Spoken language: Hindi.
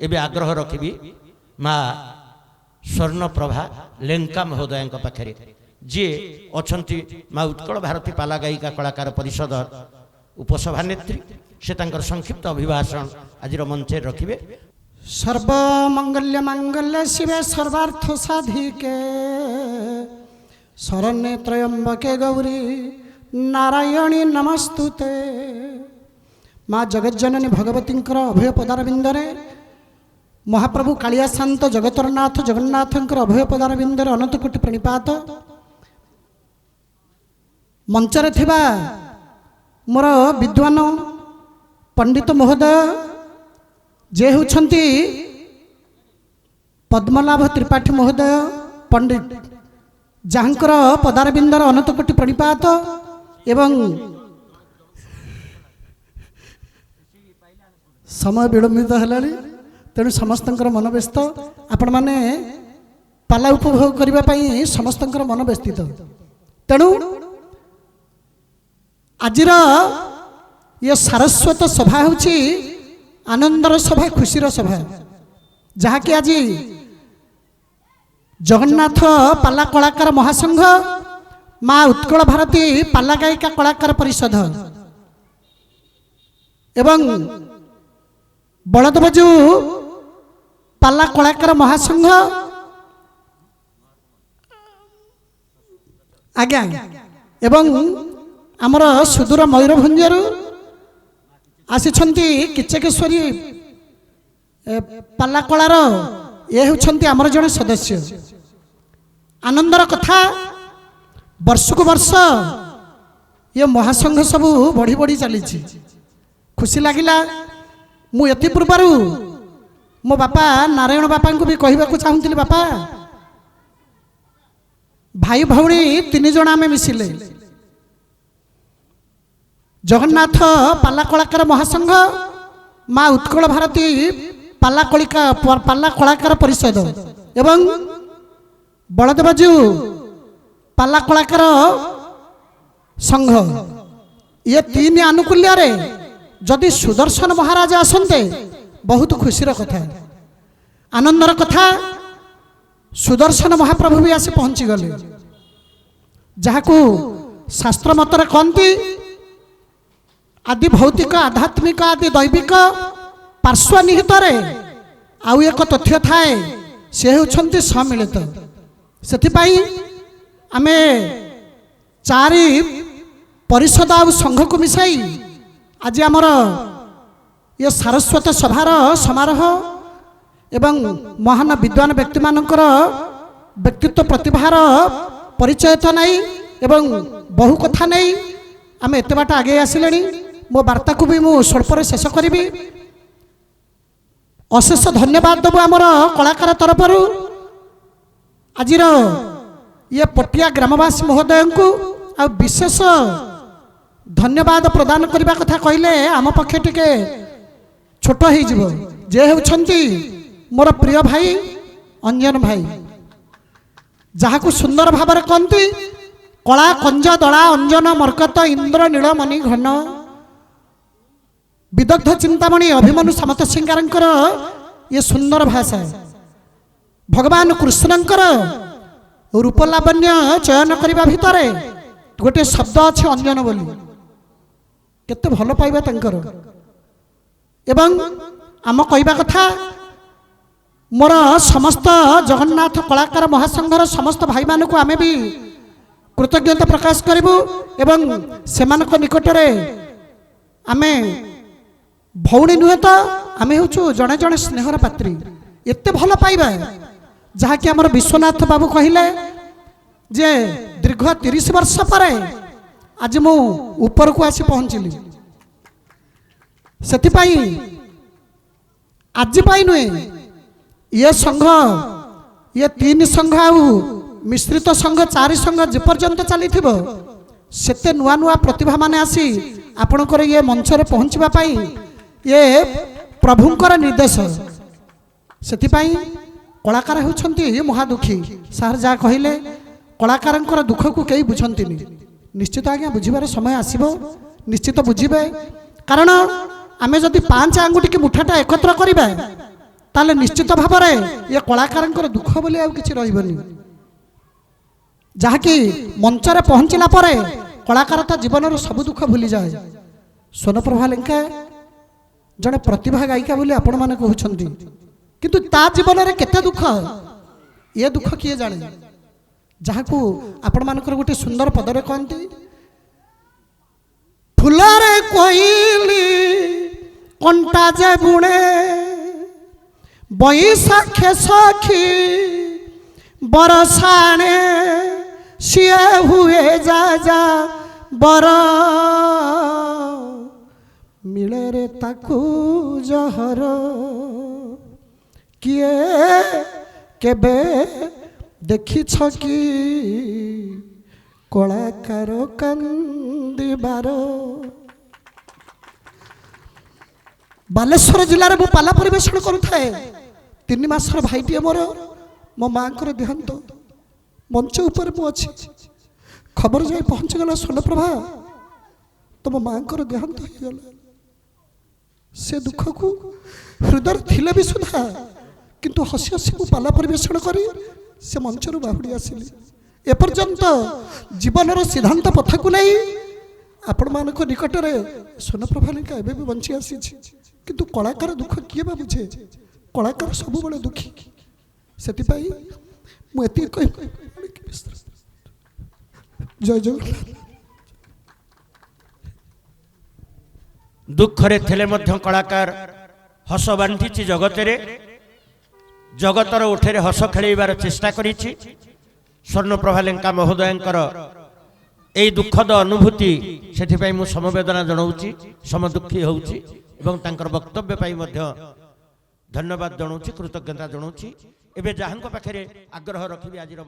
एबे आग्रह रखी माँ स्वर्णप्रभा लेंका महोदय पाखे जी अच्छा माँ उत्कल भारती पाला गायिका कलाकार परिषद उपसभानेत्री से संक्षिप्त अभिभाषण आज मंचे रखिए। सर्वमंगल्य मंगल्य शिवे सर्वार्थ साधिके शरण्ये त्र्यंबके गौरी नारायणी नमस्तुते। माँ जगज्जननी भगवती अभय पदारविंदरे महाप्रभु कालिया शांत जगतरनाथ जगन्नाथ अभय पदारविंदरे अनंत कोटि प्रणिपात। मंचरे थिबा मोर विद्वान पंडित महोदय जे होछंती पद्मनाभ त्रिपाठी महोदय पंडित जहाँकर पदारविंदर अनंत कोटि प्रणिपात एवं समय विलंबित है तेणु समस्त मन व्यस्त आपण मैंने पाला उपभोग करने समस्त मन व्यस्तित तेणु आजिर ये सारस्वत सभा होची आनंदर सभा खुशीर सभा जहाँकि आज जगन्नाथ पाला कलाकार महासंघ माँ उत्कल भारती पाला गायिका कलाकार परिषद एवं बलदेवजू पाला कलाकार महासंघ आज्ञा एवं आमर सुदूर मयूरभंजर आसिछंती किचकेश्वरी पाला कलार ये होछंती आमर जड़े सदस्य आनंदर कथा वर्ष को वर्ष ये महासंघ सब बढ़ी बढ़ी चली खुशी लगिला। मु एति पूर्वर मो बापा नारायण बापा को भी कहवाक चाहूली बापा भाई भौणी तीन जन आम मिसिले जगन्नाथ पाला कलाकार महासंघ माँ उत्कल भारती पाला कलाकार परिषद एवं बलदेवजू पाला कलाकार संघ ये तीन आनुकूल्य जदि सुदर्शन महाराज आसते बहुत खुशीर कथा आनंदर कथा सुदर्शन महाप्रभु भी आसी पहुँची गले जहाँ शास्त्र मतरे कहती आदि भौतिक आध्यात्मिक आदि दैविक पार्श्व निहित आउ एक तथ्य थाए से होछंती सम्मिलित सेथिपाई आमे चारि परिषद आ संघ को मिसाई आज आमर ये सारस्वत सभार समारोह एवं महान विद्वान व्यक्ति मानकर व्यक्तित्व प्रतिभार परिचय तो नहीं एवं बहु कथा नहीं आम एत बाट आगे आसिले मो वार्ता को भी मु स्वल्प शेष करी अशेष धन्यवाद देव आमर कलाकार तरफ आज ये पटिया ग्रामवासी महोदय को आ विशेष धन्यवाद प्रदान करने कथा कहले आम पक्षे टिके छोट हो जे होछंती मोर प्रिय भाई अंजन भाई जहाँ को सुंदर भाव कहती कला कंज दला अंजन मर्कत इंद्र नीलमणि घन विदग्ध चिंतामणि अभिमन्यु समत सिंगार ये सुंदर भाषा भगवान कृष्णंकर रूपलावण्य चयन करने भितर गोटे शब्द अच्छे अंजन बोली केते भल पाइबा तंकर एवं आम कहवा कथा मोर समस्त जगन्नाथ कलाकार महासंघर समस्त भाई मान को आमे भी कृतज्ञता प्रकाश करूँ एवं सेमानक निकटरे आमे भौणी नुहे तो आमे हूँ जड़े जड़े स्नेहर पात्री एते भल पाइबा जहाँकि आमर विश्वनाथ बाबू कहले जे दीर्घ 30 वर्ष पर आज मु ऊपर को आसी पहुँचली सेथिपाई आज पाई नुहे ये संघ ये 3 संघ आउ मिश्रित संघ 4 संघ जेपर्यंत चली सेते नुआ नुआ प्रतिभा माने आसी आपणकर ये मंचरे पहुँचवा पाई ये प्रभुंकर निर्देश सेथिपाई कलाकार होछंती महादुखी सार जा कहले कलाकार दुख को कई बुझंती निश्चित आज्ञा बुझिबार समय आसीबो निश्चित बुझिबे कारण आमे जदि 5 आंगुठी की मुठाटा एकत्र करिबा ताले निश्चित भाव में ये कलाकार दुख बोली आउ किछि रहिबनी जहाँकि मंचरे पहुँचला परे कलाकार ता जीवन सब दुख भूली जाए। स्वर्णप्रभा लेंका जड़े प्रतिभा गायिका बोली आपण माने कहउछंती किंतु ता जीवन रे केते दुख ये दुख किए जाने जहाँ को आपण मानकर गोटे सुंदर पदरे कहती फुलरे कोइली कंटा जे बुणे बैसाखे सखी बरसाणे सिए हुए जा जा बर मिले रे ताकू जहर किए केबे देखी कि कलाकार कांदिबार। बालेश्वर जिले में पाला परिवेशन करुए 3 मासर भाईटी मोर मो माँ को देहांत मंच उपर मुझे खबर जाए पहुँचीगला स्वर्णप्रभा तुम माँ को देहांत होगला से दुख को हृदय थिले भी सुधा किंतु हसी हसी को पाला परिवेशन करी से मंचर बाहुड़ी आसिली एपर्यंत जीवन सिद्धांत पथ को नहीं आपण मान निकट में स्वर्णप्रभा लेखा एवं भी बंची आसी किंतु कलाकार दुख किए बा बुझे कलाकार सब बड़े दुखी से मुझे जय जगन्नाथ। दुखरे थेले मध्य कलाकार हस बांटी जगतरे जगतर उठे हस खेलबार चेष्टा करिछि। स्वर्णप्रभा लेंका महोदयंकर एई दुखद अनुभूति सेठिपाई मु समवेदना जनाऊछि समदुखी होउछि एवं तांकर वक्तव्य पाई मध्य धन्यवाद जनाऊछि कृतज्ञता जनाऊछि। एबे जाहांको पाखरे आग्रह रखिबि आजिर